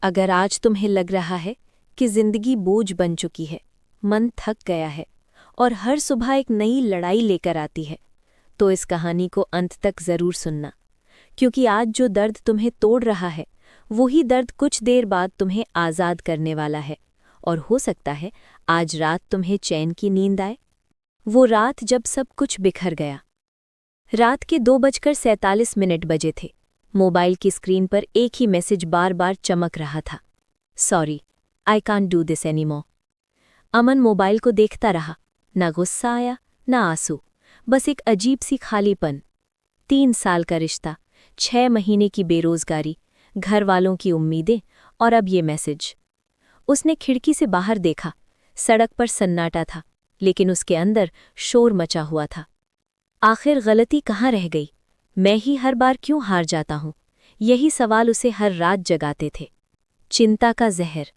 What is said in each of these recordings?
अगर आज तुम्हें लग रहा है कि जिंदगी बोझ बन चुकी है, मन थक गया है और हर सुबह एक नई लड़ाई लेकर आती है, तो इस कहानी को अंत तक जरूर सुनना, क्योंकि आज जो दर्द तुम्हें तोड़ रहा है वही दर्द कुछ देर बाद तुम्हें आज़ाद करने वाला है। और हो सकता है आज रात तुम्हें चैन की नींद आए। वो रात जब सब कुछ बिखर गया। रात के 2:47 बजे थे। मोबाइल की स्क्रीन पर एक ही मैसेज बार बार चमक रहा था, sorry, I can't do this anymore. Aman mobile को देखता रहा। ना गुस्सा आया, ना आंसू, बस एक अजीब सी खालीपन। 3 साल का रिश्ता, 6 महीने की बेरोजगारी, घर वालों की उम्मीदें और अब ये मैसेज। उसने खिड़की से बाहर देखा। सड़क पर सन्नाटा था, लेकिन उसके अंदर शोर मचा हुआ था। आखिर गलती कहाँ रह गई? मैं ही हर बार क्यों हार जाता हूँ? यही सवाल उसे हर रात जगाते थे। चिंता का जहर।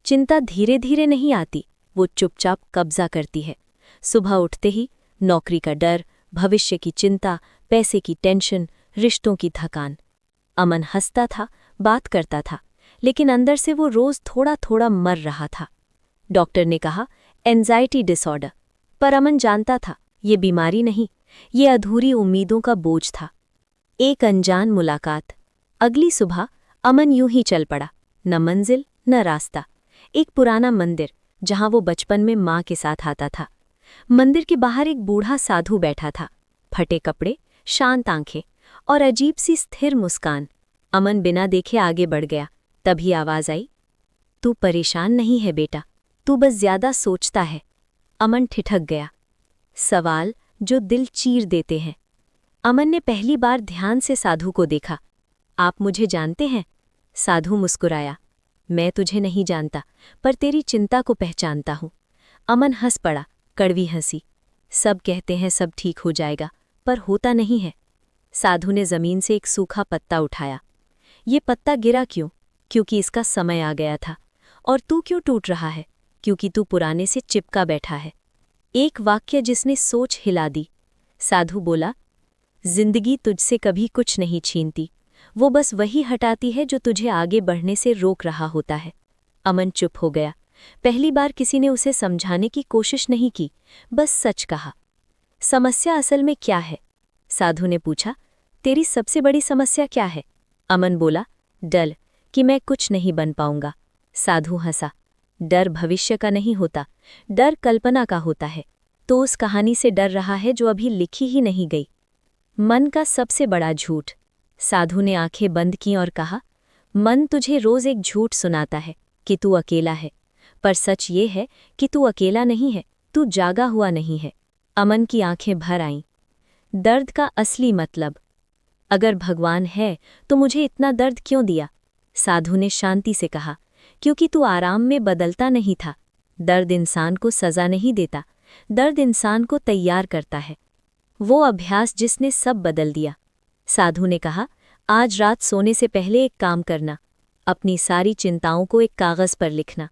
चिंता धीरे धीरे नहीं आती, वो चुपचाप कब्जा करती है। सुबह उठते ही नौकरी का डर, भविष्य की चिंता, पैसे की टेंशन, रिश्तों की थकान। अमन हंसता था, बात करता था, लेकिन अंदर से वो रोज थोड़ा थोड़ा मर रहा था। डॉक्टर ने कहा एंजाइटी डिसऑर्डर, पर अमन जानता था ये बीमारी नहीं, ये अधूरी उम्मीदों का बोझ था। एक अनजान मुलाकात। अगली सुबह अमन यूं ही चल पड़ा, न मंजिल न रास्ता। एक पुराना मंदिर जहां वो बचपन में माँ के साथ आता था। मंदिर के बाहर एक बूढ़ा साधु बैठा था, फटे कपड़े, शांत आंखें और अजीब सी स्थिर मुस्कान। अमन बिना देखे आगे बढ़ गया। तभी आवाज आई, तू परेशान नहीं है बेटा, तू बस ज्यादा सोचता है। अमन ठिठक गया। सवाल जो दिल चीर देते हैं। अमन ने पहली बार ध्यान से साधु को देखा। आप मुझे जानते हैं? साधु मुस्कुराया। मैं तुझे नहीं जानता, पर तेरी चिंता को पहचानता हूं। अमन हंस पड़ा, कड़वी हंसी। सब कहते हैं सब ठीक हो जाएगा, पर होता नहीं है। साधु ने जमीन से एक सूखा पत्ता उठाया। ये पत्ता गिरा क्यों? क्योंकि इसका समय आ गया था। और तू क्यों टूट रहा है? क्योंकि तू पुराने से चिपका बैठा है। एक वाक्य जिसने सोच हिला दी। साधु बोला, जिंदगी तुझसे कभी कुछ नहीं छीनती, वो बस वही हटाती है जो तुझे आगे बढ़ने से रोक रहा होता है। अमन चुप हो गया। पहली बार किसी ने उसे समझाने की कोशिश नहीं की, बस सच कहा। समस्या असल में क्या है? साधु ने पूछा। तेरी सबसे बड़ी समस्या क्या है? अमन बोला, डर कि मैं कुछ नहीं बन पाऊंगा। साधु हंसा। डर भविष्य का नहीं होता, डर कल्पना का होता है। तो उस कहानी से डर रहा है जो अभी लिखी ही नहीं गई। मन का सबसे बड़ा झूठ। साधु ने आंखें बंद की और कहा, मन तुझे रोज एक झूठ सुनाता है कि तू अकेला है, पर सच ये है कि तू अकेला नहीं है, तू जागा हुआ नहीं है। अमन की आंखें भर आईं। दर्द का असली मतलब। अगर भगवान है तो मुझे इतना दर्द क्यों दिया? साधु ने शांति से कहा, क्योंकि तू आराम में बदलता नहीं था। दर्द इंसान को सजा नहीं देता, दर्द इंसान को तैयार करता है। वो अभ्यास जिसने सब बदल दिया। साधु ने कहा, आज रात सोने से पहले एक काम करना, अपनी सारी चिंताओं को एक कागज पर लिखना,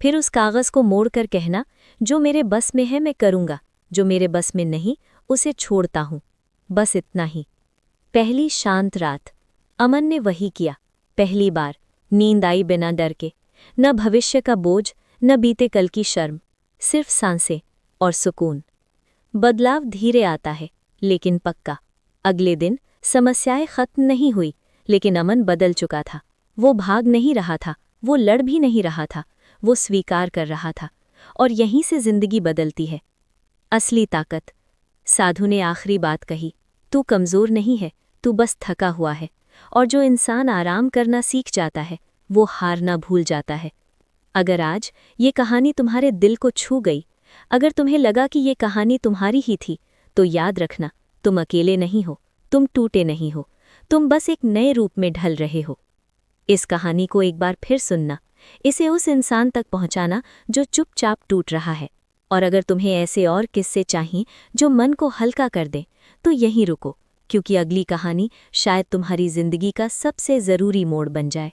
फिर उस कागज को मोड़कर कहना, जो मेरे बस में है मैं करूंगा, जो मेरे बस में नहीं उसे छोड़ता हूं। बस इतना ही। पहली शांत रात। अमन ने वही किया। पहली बार नींद आई बिना डर के, न भविष्य का बोझ, न बीते कल की शर्म, सिर्फ सांसें और सुकून। बदलाव धीरे आता है, लेकिन पक्का। अगले दिन समस्याएं खत्म नहीं हुई, लेकिन अमन बदल चुका था। वो भाग नहीं रहा था, वो लड़ भी नहीं रहा था, वो स्वीकार कर रहा था। और यहीं से जिंदगी बदलती है। असली ताकत। साधु ने आखिरी बात कही, तू कमज़ोर नहीं है, तू बस थका हुआ है। और जो इंसान आराम करना सीख जाता है, वो हारना भूल जाता है। अगर आज ये कहानी तुम्हारे दिल को छू गई, अगर तुम्हें लगा कि ये कहानी तुम्हारी ही थी, तो याद रखना, तुम अकेले नहीं हो, तुम टूटे नहीं हो, तुम बस एक नए रूप में ढल रहे हो। इस कहानी को एक बार फिर सुनना, इसे उस इंसान तक पहुंचाना जो चुपचाप टूट रहा है। और अगर तुम्हें ऐसे और किस्से चाहिए जो मन को हल्का कर दें, तो यहीं रुको, क्योंकि अगली कहानी शायद तुम्हारी जिंदगी का सबसे ज़रूरी मोड़ बन जाए।